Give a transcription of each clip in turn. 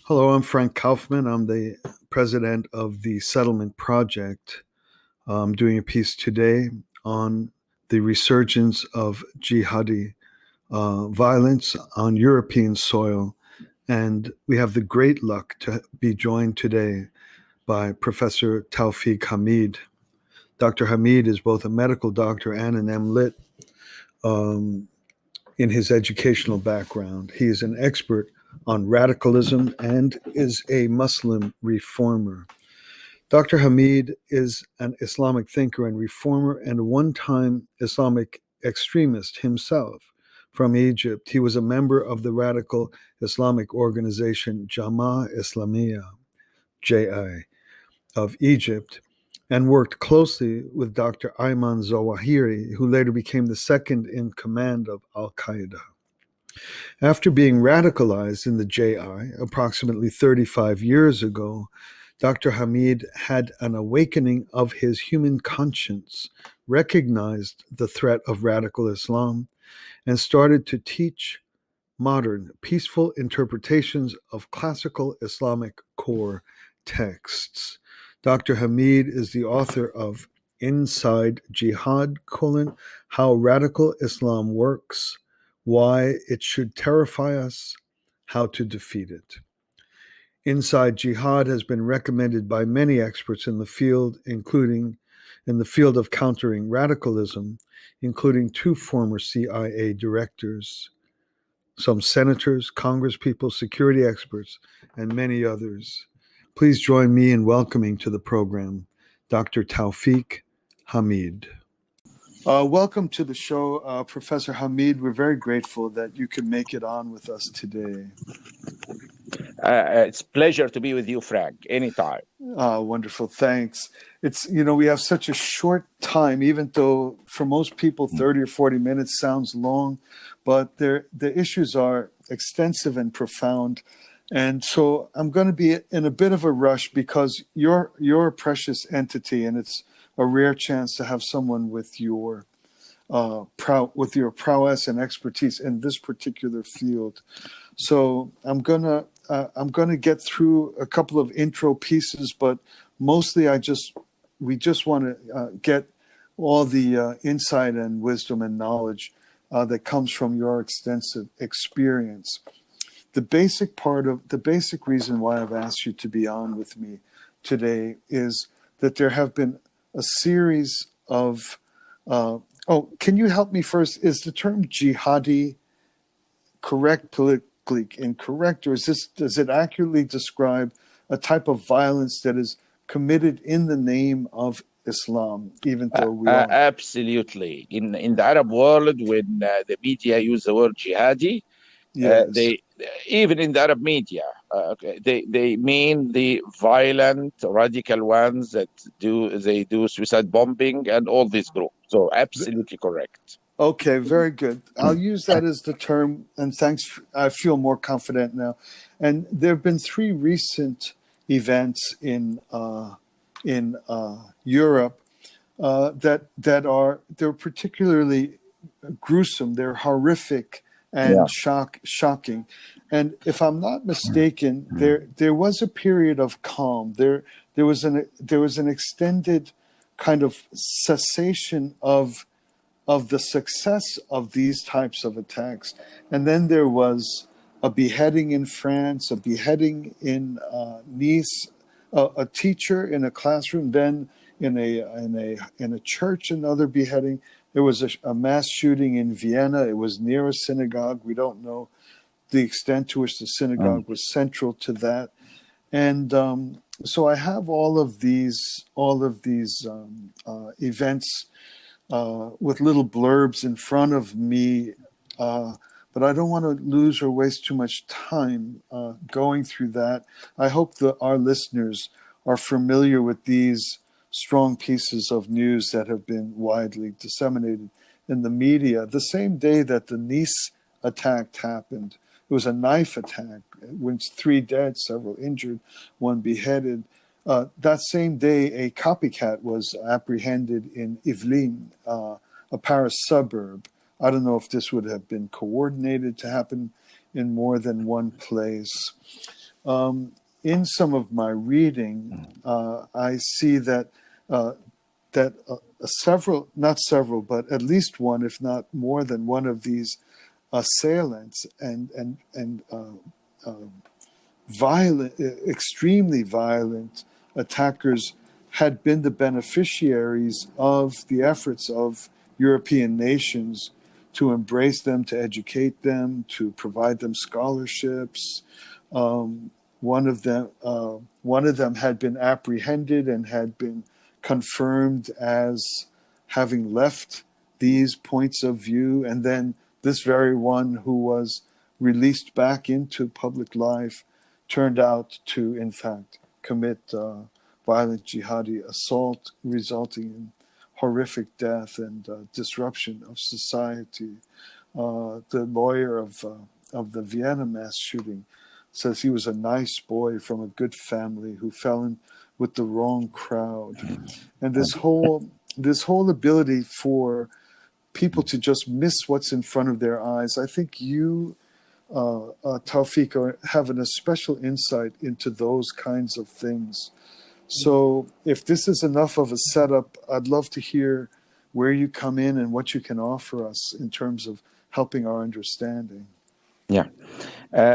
Hello, I'm Frank Kaufmann. I'm the president of the Settlement Project. I'm doing a piece today on the resurgence of Jihadi violence on European soil. And we have the great luck to be joined today by Professor Tawfik Hamid. Dr. Hamid is both a medical doctor and an MLit um, in his educational background. He is an expert on radicalism and is a Muslim reformer. Dr. Hamid is an Islamic thinker and reformer and a one-time Islamic extremist himself. From Egypt, he was a member of the radical Islamic organization Jamaah Islamiyah, JI, of Egypt, and worked closely with Dr. Ayman Zawahiri, who later became the second in command of Al Qaeda. After being radicalized in the JI approximately 35 years ago, Dr. Hamid had an awakening of his human conscience, recognized the threat of radical Islam, and started to teach modern, peaceful interpretations of classical Islamic core texts. Dr. Hamid is the author of Inside Jihad, How Radical Islam Works, Why It Should Terrify Us, How to Defeat It. Inside Jihad has been recommended by many experts in the field, including in the field of countering radicalism, including two former CIA directors, some senators, congresspeople, security experts, and many others. Please join me in welcoming to the program Dr. Tawfik Hamid. Welcome to the show, Professor Hamid. We're very grateful that you could make it on with us today. It's a pleasure to be with you, Frank, anytime. Wonderful. Thanks. We have such a short time, even though for most people 30 or 40 minutes sounds long, but the issues are extensive and profound. And so I'm going to be in a bit of a rush because you're a precious entity, and it's a rare chance to have someone with your prowess and expertise in this particular field. So I'm gonna get through a couple of intro pieces, but mostly we just want to get all the insight and wisdom and knowledge that comes from your extensive experience. The basic reason why I've asked you to be on with me today is that there have been a series of can you help me first? Is the term jihadi correct, politically incorrect, or does it accurately describe a type of violence that is committed in the name of Islam, even though we all... Absolutely. In the Arab world, when the media use the word jihadi, Yes. they even in the Arab media, they mean the violent radical ones that do suicide bombing and all this group. So absolutely correct. Okay, very good. I'll use that as the term, and thanks. I feel more confident now. And there have been three recent events in Europe they're particularly gruesome. They're horrific and shocking. And if I'm not mistaken, there was a period of calm. There was an extended kind of cessation of the success of these types of attacks. And then there was a beheading in France, a beheading in Nice, a teacher in a classroom, then in a church, another beheading. There was a mass shooting in Vienna. It was near a synagogue. We don't know the extent to which the synagogue was central to that. And so I have all of these events with little blurbs in front of me, but I don't want to lose or waste too much time going through that. I hope that our listeners are familiar with these strong pieces of news that have been widely disseminated in the media. The same day that the Nice attack happened, it was a knife attack, with 3 dead, several injured, 1 beheaded. That same day, a copycat was apprehended in Yvelines, a Paris suburb. I don't know if this would have been coordinated to happen in more than one place. In some of my reading, I see that several, not several, but at least one, if not more than one of these assailants and violent, extremely violent attackers had been the beneficiaries of the efforts of European nations to embrace them, to educate them, to provide them scholarships. Um, one of them had been apprehended and had been confirmed as having left these points of view, and then this very one who was released back into public life turned out to, in fact, commit violent jihadi assault, resulting in horrific death and disruption of society. The lawyer of the Vienna mass shooting says he was a nice boy from a good family who fell in with the wrong crowd. And this whole ability for people to just miss what's in front of their eyes, I think you, Tawfik, have a special insight into those kinds of things. So if this is enough of a setup, I'd love to hear where you come in and what you can offer us in terms of helping our understanding. Yeah.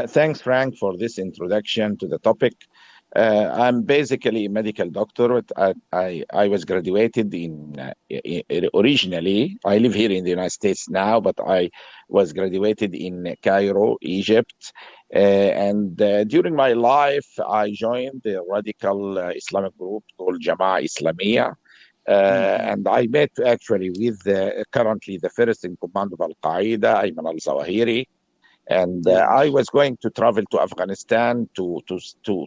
Thanks, Frank, for this introduction to the topic. I'm basically a medical doctor. I was graduated originally, I live here in the United States now, but I was graduated in Cairo, Egypt. And during my life, I joined the radical Islamic group called Jama'ah Islamiyah. And I met actually with currently the first in command of Al Qaeda, Ayman al Zawahiri. And I was going to travel to Afghanistan to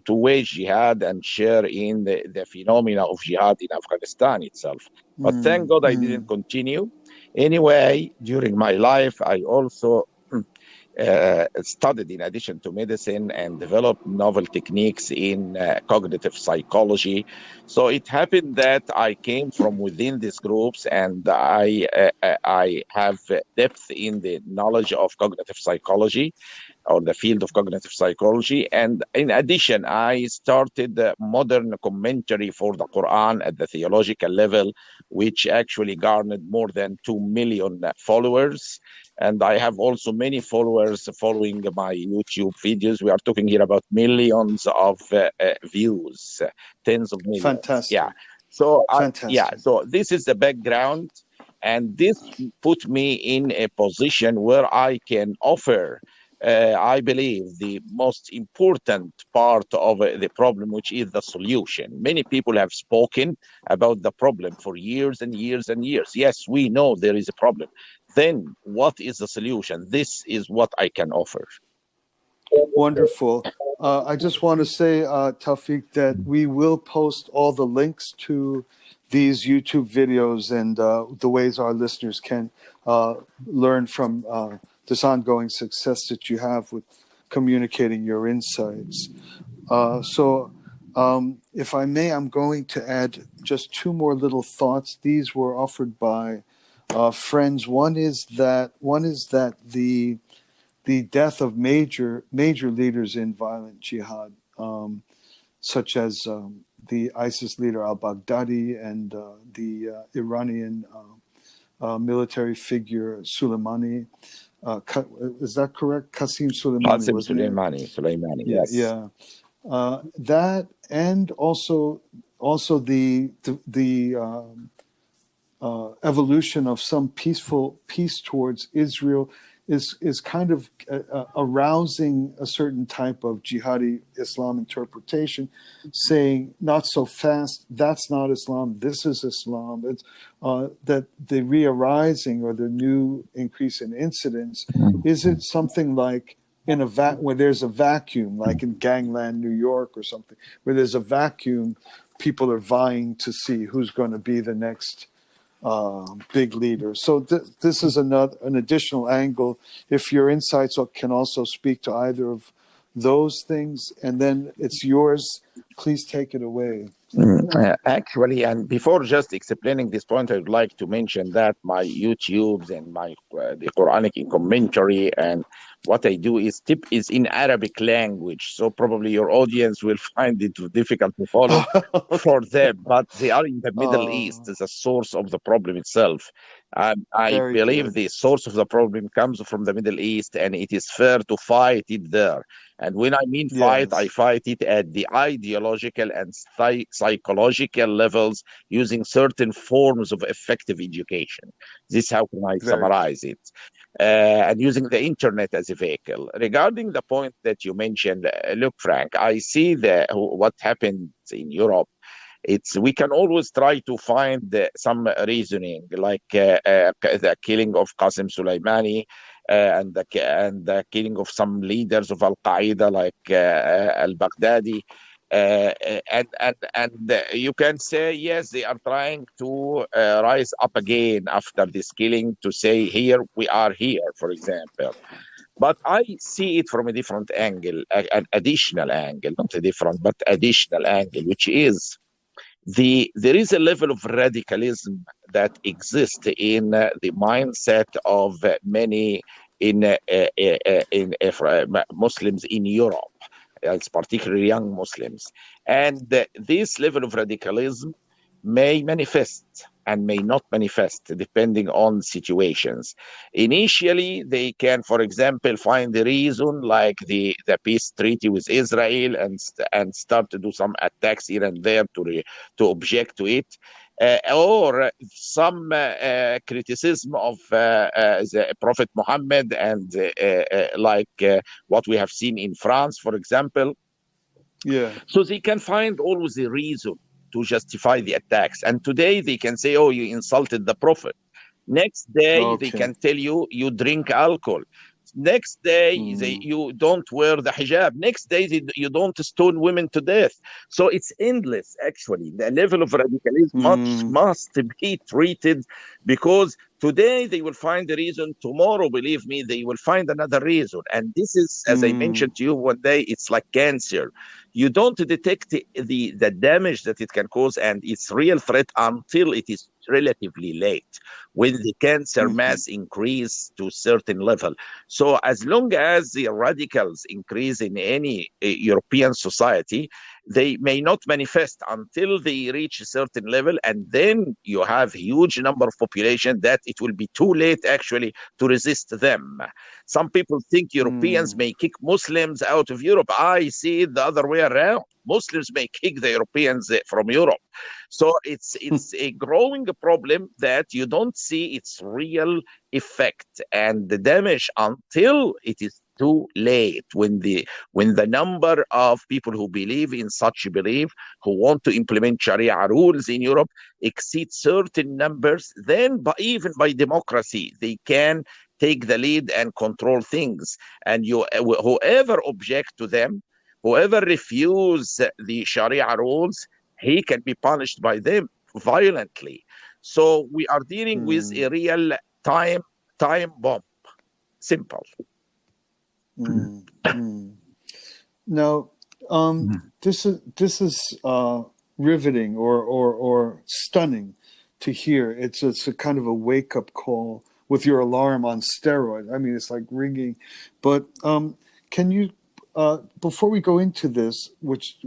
wage jihad and share in the phenomena of jihad in Afghanistan itself. But thank God I didn't continue. Anyway, during my life, I also studied, in addition to medicine, and developed novel techniques in cognitive psychology. So it happened that I came from within these groups, and I have depth in the knowledge of cognitive psychology, or the field of cognitive psychology. And in addition, I started the modern commentary for the Quran at the theological level, which actually garnered more than 2 million followers. And I have also many followers following my YouTube videos. We are talking here about millions of views, tens of millions. Fantastic. Yeah. So Fantastic. so this is the background, and this put me in a position where I can offer, I believe, the most important part of the problem, which is the solution. Many people have spoken about the problem for years and years and years. Yes, we know there is a problem. Then what is the solution? This is what I can offer. Wonderful. I just want to say, Tawfik, that we will post all the links to these YouTube videos and the ways our listeners can learn from this ongoing success that you have with communicating your insights. So if I may, I'm going to add just two more little thoughts. These were offered by friends. One is that the death of major leaders in violent jihad, such as the ISIS leader al-Baghdadi and the Iranian military figure Soleimani. Is that correct? Qasim Soleimani. Soleimani, yes. Yeah. That, and also the evolution of some peace towards Israel is kind of arousing a certain type of jihadi Islam interpretation, saying not so fast, that's not Islam, this is Islam. It's that the re-arising or the new increase in incidents, is it something like in where there's a vacuum, like in Gangland, New York or something, where there's a vacuum, people are vying to see who's going to be the next big leader. So this is an additional angle. If your insights can also speak to either of those things, and then it's yours Please take it away. Actually, and before just explaining this point, I would like to mention that my YouTubes and my the Quranic commentary and what I do is tip is in Arabic language. So probably your audience will find it difficult to follow Okay. for them, but they are in the Middle East, Uh, the source of the problem itself. I very believe good. the source of the problem comes from the Middle East, and it is fair to fight it there. And when I mean fight, I Yes. fight it at the ideological and psychological levels using certain forms of effective education. This is how can I Very good. summarize it. And using the internet as a vehicle. Regarding the point that you mentioned, look, Frank, I see what happened in Europe. It's we can always try to find some reasoning, like the killing of Qasim Soleimani, and the killing of some leaders of Al Qaeda, like Al Baghdadi. And you can say yes, they are trying to rise up again after this killing to say here we are here, for example. But I see it from a different angle, an additional angle, not a different, but additional angle, which is there is a level of radicalism that exists in the mindset of many in Muslims in Europe, as particularly young Muslims, and this level of radicalism may manifest and may not manifest depending on situations. Initially, they can, for example, find the reason like the peace treaty with Israel and start to do some attacks here and there to object to it. Or some criticism of the Prophet Muhammad and what we have seen in France, for example. Yeah. So they can find always a reason to justify the attacks. And today they can say, oh, you insulted the Prophet. Next day, they Okay. can tell you you drink alcohol. Next day, Mm. you don't wear the hijab. Next day, you don't stone women to death. So it's endless, actually. The level of radicalism Mm. must be treated because today they will find a reason. Tomorrow, believe me, they will find another reason. And this is, as I Mm. mentioned to you one day, it's like cancer. You don't detect the damage that it can cause and its real threat until it is relatively late when the cancer Mhm. mass increase to a certain level. So as long as the radicals increase in any European society, they may not manifest until they reach a certain level, and then you have huge number of population that it will be too late actually to resist them. Some people think Europeans Mm. may kick Muslims out of Europe. I see it the other way around. Muslims may kick the Europeans from Europe. So it's a growing problem that you don't see its real effect and the damage until it is too late when the number of people who believe in such a belief, who want to implement Sharia rules in Europe, exceed certain numbers, then even by democracy, they can take the lead and control things. And whoever object to them, whoever refuse the Sharia rules, he can be punished by them violently. So we are dealing with Mm. a real time bomb. Simple. Mm. Mm. Now, this is riveting or stunning to hear. It's a kind of a wake up call with your alarm on steroids. I mean, it's like ringing. But can you, before we go into this, which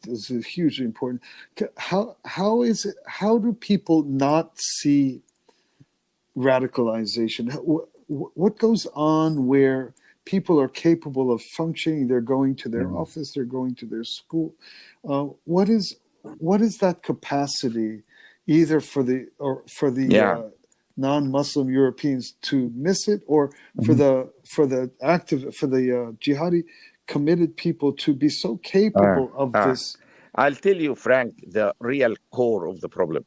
is hugely important, how is it? How do people not see radicalization? What goes on where people are capable of functioning? They're going to their office, they're going to their school. What is that capacity, either for the Yeah. non-Muslim Europeans to miss it, or for Mhm. the jihadi committed people to be so Uh, capable of uh, this? I'll tell you, Frank, the real core of the problem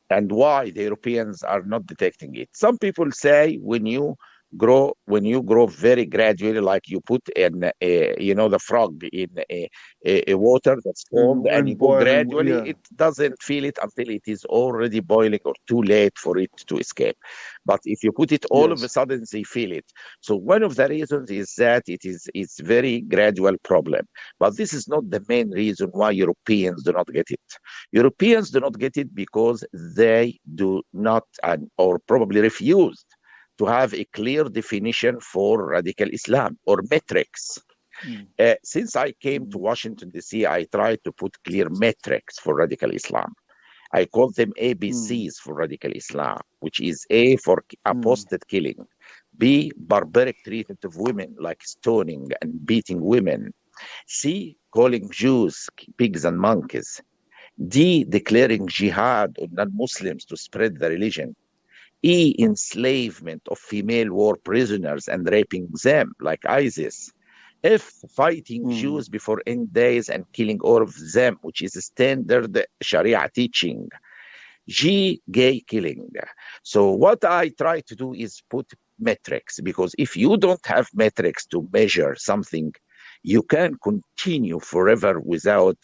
and why the Europeans are not detecting it. Some people say when you when you grow very gradually, like you put in, the frog in a water that's cold, and In you go boiling, gradually, yeah. it doesn't feel it until it is already boiling or too late for it to escape. But if you put it all of a Yes. sudden, they feel it. So one of the reasons is that it's very gradual problem. But this is not the main reason why Europeans do not get it. Europeans do not get it because they do not, or probably refused to have a clear definition for radical Islam or metrics. Mm, Since I came to mm, Washington, D.C., I tried to put clear metrics for radical Islam. I call them mm, ABCs for radical Islam, which is A for mm, apostate killing, B, barbaric treatment of women like stoning and beating women, C, calling Jews pigs and monkeys, D, declaring jihad on non-Muslims to spread the religion, E, enslavement of female war prisoners and raping them like ISIS, F, fighting mm, Jews before end days and killing all of them, which is a standard Sharia teaching, G, gay killing. So what I try to do is put metrics, because if you don't have metrics to measure something, you can continue forever without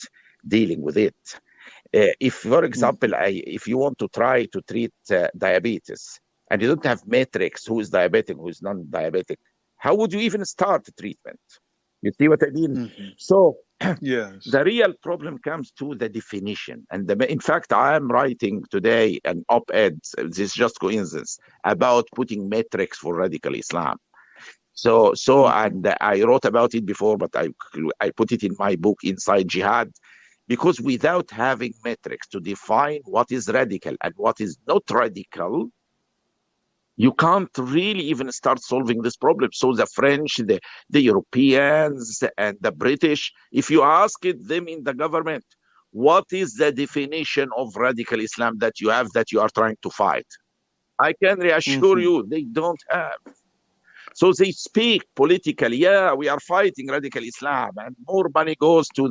dealing with it. If, for example, mm. if you want to try to treat diabetes and you don't have metrics, who is diabetic, who is non-diabetic, how would you even start treatment? You see what I mean? Mhm. So Yes. the real problem comes to the definition. And in fact, I am writing today an op-ed, this is just coincidence, about putting metrics for radical Islam. Mhm. And I wrote about it before, but I put it in my book, Inside Jihad, because without having metrics to define what is radical and what is not radical, you can't really even start solving this problem. So the French, the Europeans, and the British, if you ask it, them in the government, what is the definition of radical Islam that you have that you are trying to fight? I can reassure Mhm. you, they don't have. So they speak politically, yeah, we are fighting radical Islam, and more money goes to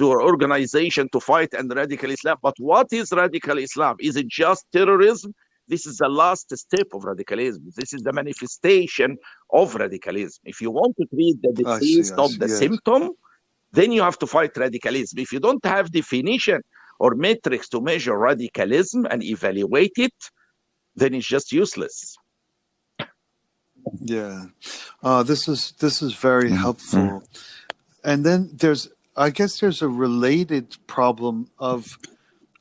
our organization to fight and radical Islam. But what is radical Islam? Is it just terrorism? This is the last step of radicalism. This is the manifestation of radicalism. If you want to treat the I see. disease, I not see. the Yes. symptom, then you have to fight radicalism. If you don't have definition or metrics to measure radicalism and evaluate it, then it's just useless. Yeah. This is very Mm-hmm. helpful. And then I guess there's a related problem of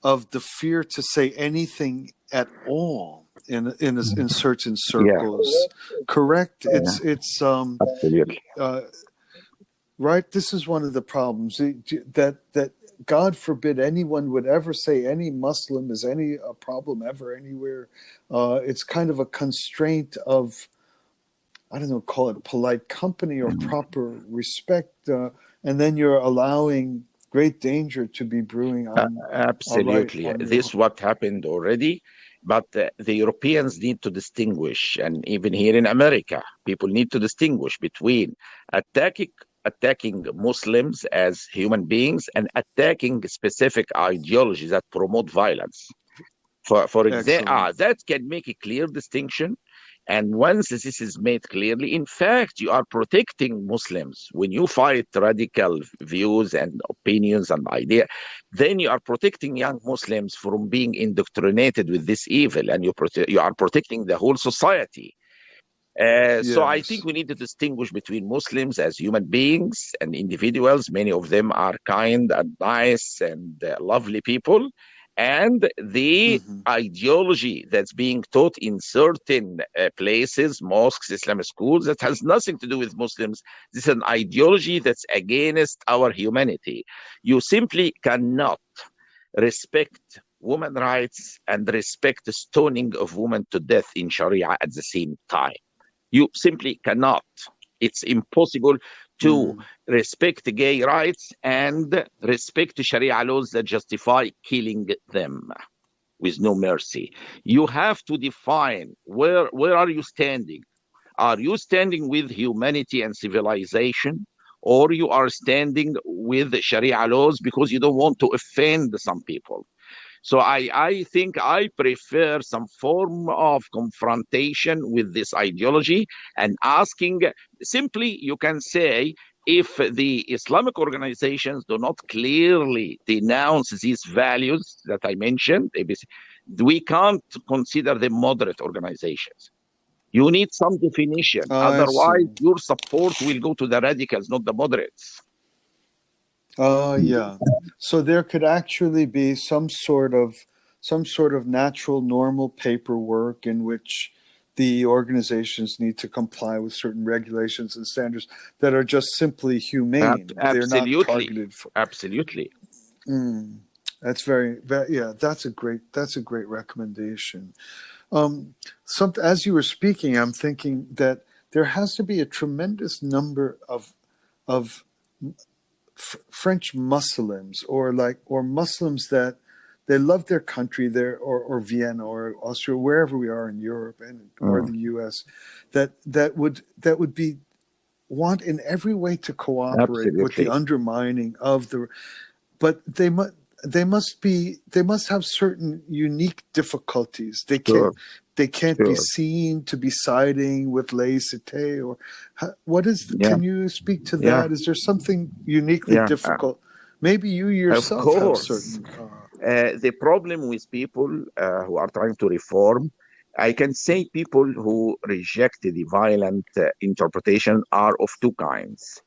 the fear to say anything at all in certain Yeah, circles. Correct. yeah, It's absolutely. uh, right. This is one of the problems that God forbid anyone would ever say any Muslim is any a problem ever anywhere. It's kind of a constraint of, I don't know, call it polite company or Mm. proper respect, and then you're allowing great danger to be brewing on, all right, Absolutely. on This your. what happened already, but the Europeans need to distinguish, and even here in America, people need to distinguish between attacking attacking Muslims as human beings and attacking specific ideologies that promote violence. For example, Excellent. that can make a clear distinction. And once this is made clearly, in fact, you are protecting Muslims. When you fight radical views and opinions and ideas, then you are protecting young Muslims from being indoctrinated with this evil, and you are protecting the whole society. So I think Yes. we need to distinguish between Muslims as human beings and individuals. Many of them are kind and nice and lovely people, and the Hmm. ideology that's being taught in certain places, mosques, Islamic schools, that has nothing to do with Muslims. This is an ideology that's against our humanity. You simply cannot respect women rights and respect the stoning of women to death in Sharia at the same time. You simply cannot. It's impossible to Mm. respect gay rights and respect Sharia laws that justify killing them with no mercy. You have to define where are you standing? Are you standing with humanity and civilization? Or you are standing with Sharia laws because you don't want to offend some people. So I think I prefer some form of confrontation with this ideology and asking simply, you can say, if the Islamic organizations do not clearly denounce these values that I mentioned, we can't consider them moderate organizations. You need some definition. I Otherwise, see. your support will go to the radicals, not the moderates. Yeah. So there could actually be some sort of natural normal paperwork in which the organizations need to comply with certain regulations and standards that are just simply humane. They're not Absolutely. targeted for. Absolutely. Mm, that's yeah. That's a great recommendation. As you were speaking, I'm thinking that there has to be a tremendous number of French Muslims or Muslims that they love their country there or Vienna or Austria, wherever we are in Europe and or Mm. the US, that would be want in every way to cooperate with the Absolutely. undermining of the, but they must have certain unique difficulties. They can't Sure. they can't be Sure. seen to be siding with laicite or what is. Yeah. Can you speak to Yeah. that? Is there something uniquely Yeah. difficult? Maybe you Of yourself have course. certain. The problem with people who are trying to reform, I can say people who reject the violent interpretation are of two kinds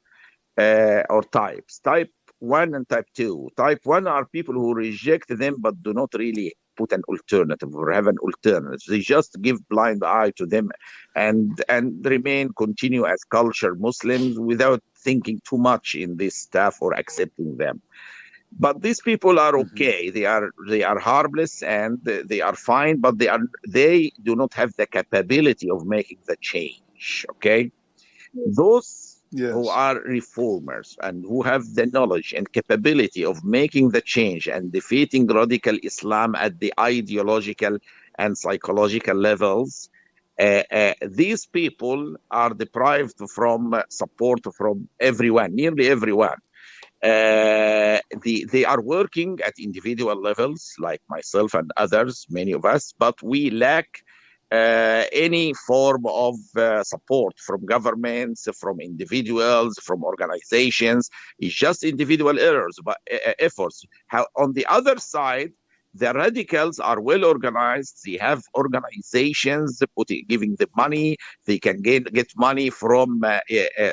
or types. Type 1 and type 2. Type 1 are people who reject them but do not really put an alternative or have an alternative. They just give blind eye to them and continue as cultured Muslims without thinking too much in this stuff or accepting them. But these people are Mhm. okay. They are harmless and they are fine, but they do not have the capability of making the change. Okay, those who Yes. are reformers and who have the knowledge and capability of making the change and defeating radical Islam at the ideological and psychological levels, these people are deprived from support from everyone, nearly everyone. They are working at individual levels, like myself and others, many of us, but we lack any form of support from governments, from individuals, from organizations. It's just individual errors, but efforts. How on the other side, the radicals are well organized. They have organizations giving them money. They can get money from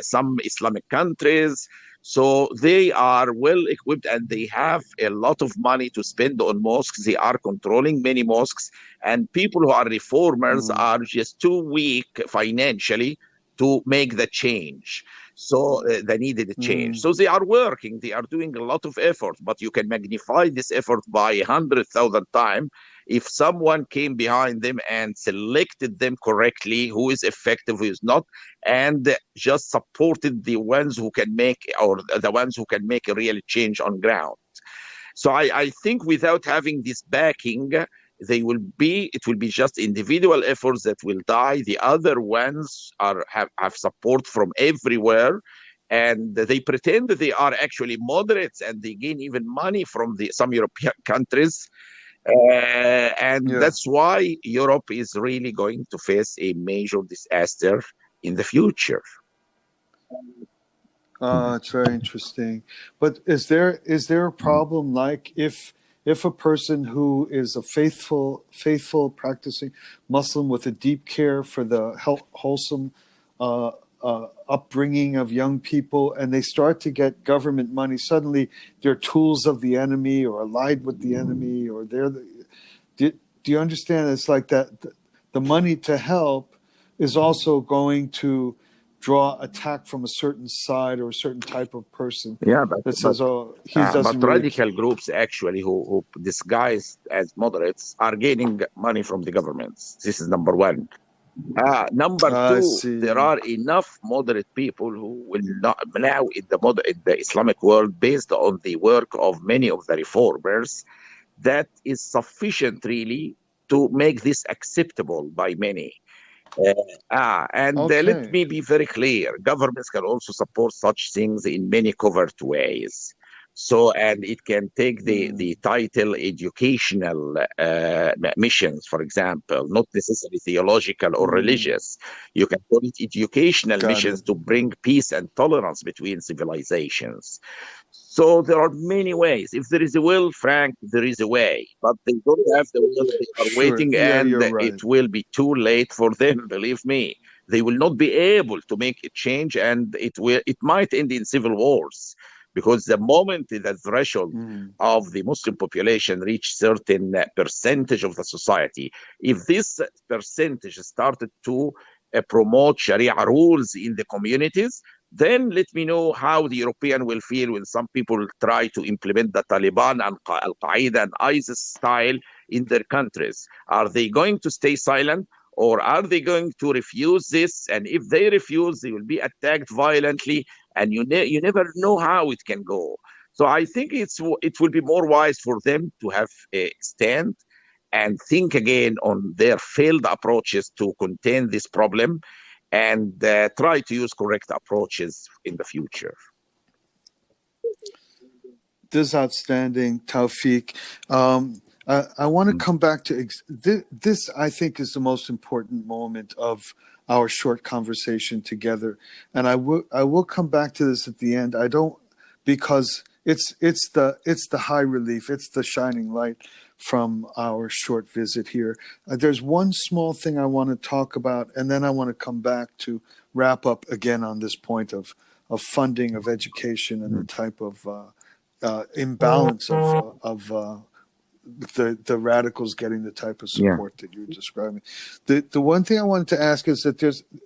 some Islamic countries. So they are well equipped and they have a lot of money to spend on mosques. They are controlling many mosques, and people who are reformers Mm, are just too weak financially to make the change. So they needed a change. mm, So they are working, they are doing a lot of effort, but you can magnify this effort by 100,000 times if someone came behind them and selected them correctly, who is effective, who is not, and just supported the ones who can make, or the ones who can make a real change on ground. So I think without having this backing, it will be just individual efforts that will die. The other ones have support from everywhere, and they pretend that they are actually moderates, and they gain even money from some European countries. And yeah. that's why Europe is really going to face a major disaster in the future. It's very interesting. But is there a problem like if a person who is a faithful practicing Muslim with a deep care for the wholesome upbringing of young people, and they start to get government money, suddenly they're tools of the enemy or allied with the enemy, or do, do you understand? It's like that the money to help is also going to draw attack from a certain side or a certain type of person Yeah, that but says, "Oh, he doesn't really." radical groups actually who disguise as moderates are gaining money from the governments. This is number one. Number I two, there see. are enough moderate people who will not now in the Islamic world, based on the work of many of the reformers, that is sufficient really to make this acceptable by many. Uh, and let Okay. me be very clear, governments can also support such things in many covert ways. So, and it can take the title educational missions, for example, not necessarily theological or religious. You can call it educational Got missions it. to bring peace and tolerance between civilizations. So there are many ways. If there is a will, Frank, there is a way. But they don't have the will. They are Sure. waiting, Yeah, and you're right. it will be too late for them. Believe me, they will not be able to make a change, and it might end in civil wars, because the moment the threshold of the Muslim population reach certain percentage of the society, if this percentage started to promote Sharia rules in the communities, then let me know how the European will feel when some people try to implement the Taliban and Al Qaeda and ISIS style in their countries. Are they going to stay silent, or are they going to refuse this? And if they refuse, they will be attacked violently, and you never know how it can go. So I think it will be more wise for them to have a stand and think again on their failed approaches to contain this problem, and try to use correct approaches in the future. This is outstanding, Tawfik. I want to come back to this. I think is the most important moment of our short conversation together, and I will come back to this at the end. I don't, because it's the high relief, it's the shining light from our short visit here. There's one small thing I want to talk about, and then I want to come back to wrap up again on this point of funding of education and the type of imbalance of the radicals getting the type of support that you're describing. The one thing I wanted to ask is that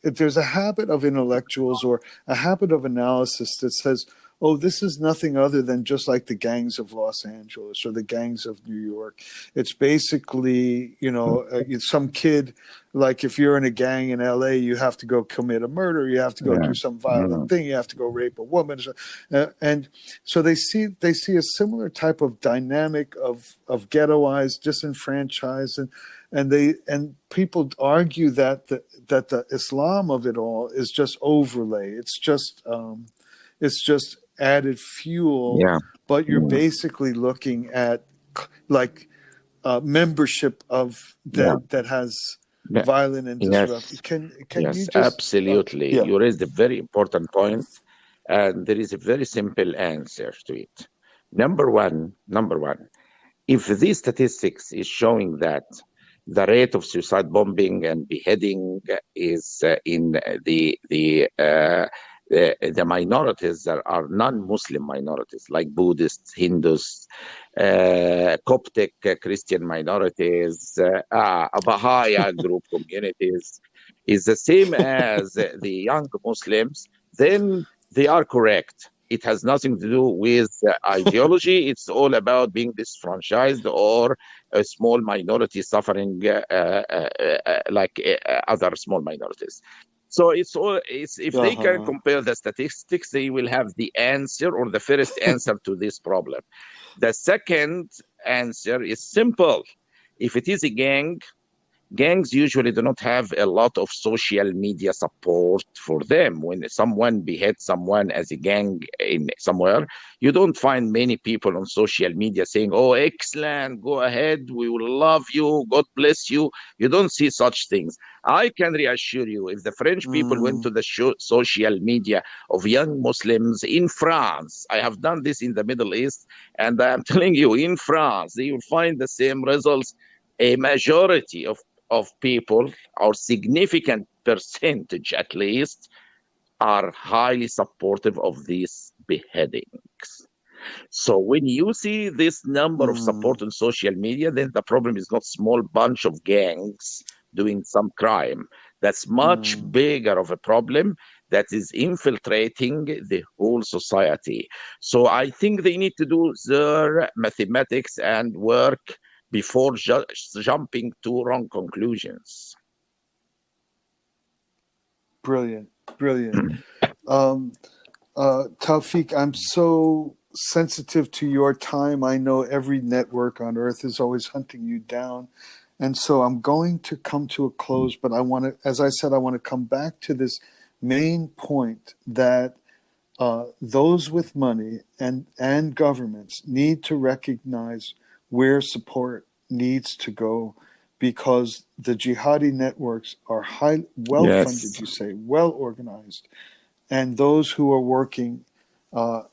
there's a habit of intellectuals or a habit of analysis that says, oh, this is nothing other than just like the gangs of Los Angeles or the gangs of New York. It's basically, some kid, like if you're in a gang in LA, you have to go commit a murder, you have to go do some violent thing, you have to go rape a woman. And so they see a similar type of dynamic of ghettoized, disenfranchised, and people argue that the Islam of it all is just overlay. It's just added fuel, but you're basically looking at like membership of that has violent and disruptive. Can you just absolutely. You raised a very important point, and there is a very simple answer to it. Number one, if these statistics is showing that the rate of suicide bombing and beheading is in the minorities that are non-Muslim minorities, like Buddhists, Hindus, Coptic Christian minorities, Baha'i group communities, is the same as the young Muslims, then they are correct. It has nothing to do with ideology. It's all about being disfranchised or a small minority suffering like other small minorities. So if they can compare the statistics, they will have the answer, or the first answer to this problem. The second answer is simple. If it is a gang, gangs usually do not have a lot of social media support for them. When someone beheads someone as a gang in somewhere, you don't find many people on social media saying, oh, excellent, go ahead, we will love you, God bless you. You don't see such things. I can reassure you, if the French people went to the social media of young Muslims in France, I have done this in the Middle East, and I am telling you, in France, they will find the same results. A majority of people, or significant percentage at least, are highly supportive of these beheadings. So when you see this number of support on social media, then the problem is not small bunch of gangs doing some crime. That's much bigger of a problem that is infiltrating the whole society. So I think they need to do their mathematics and work before jumping to wrong conclusions. Brilliant. Tawfik, I'm so sensitive to your time. I know every network on earth is always hunting you down. And so I'm going to come to a close, but I want to, as I said, I want to come back to this main point that those with money and governments need to recognize where support needs to go, because the jihadi networks are well funded, Yes, you say, well organized, and those who are working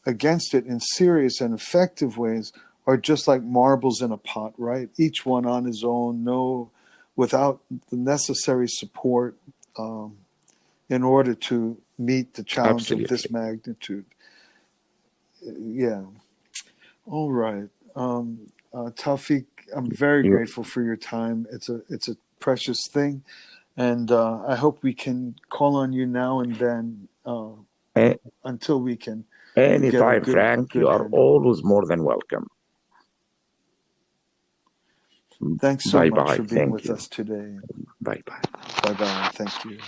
against it in serious and effective ways are just like marbles in a pot, right? Each one on his own, without the necessary support in order to meet the challenge of this absolutely. magnitude. Yeah. All right. Tawfik, I'm very You, grateful for your time. It's a precious thing, and I hope we can call on you now and then a- until we can get anytime, a Frank, you good are handle on it. always more than welcome. Thanks so Bye much bye. for being Thank with you. us today. Bye bye. Bye bye. Thank you.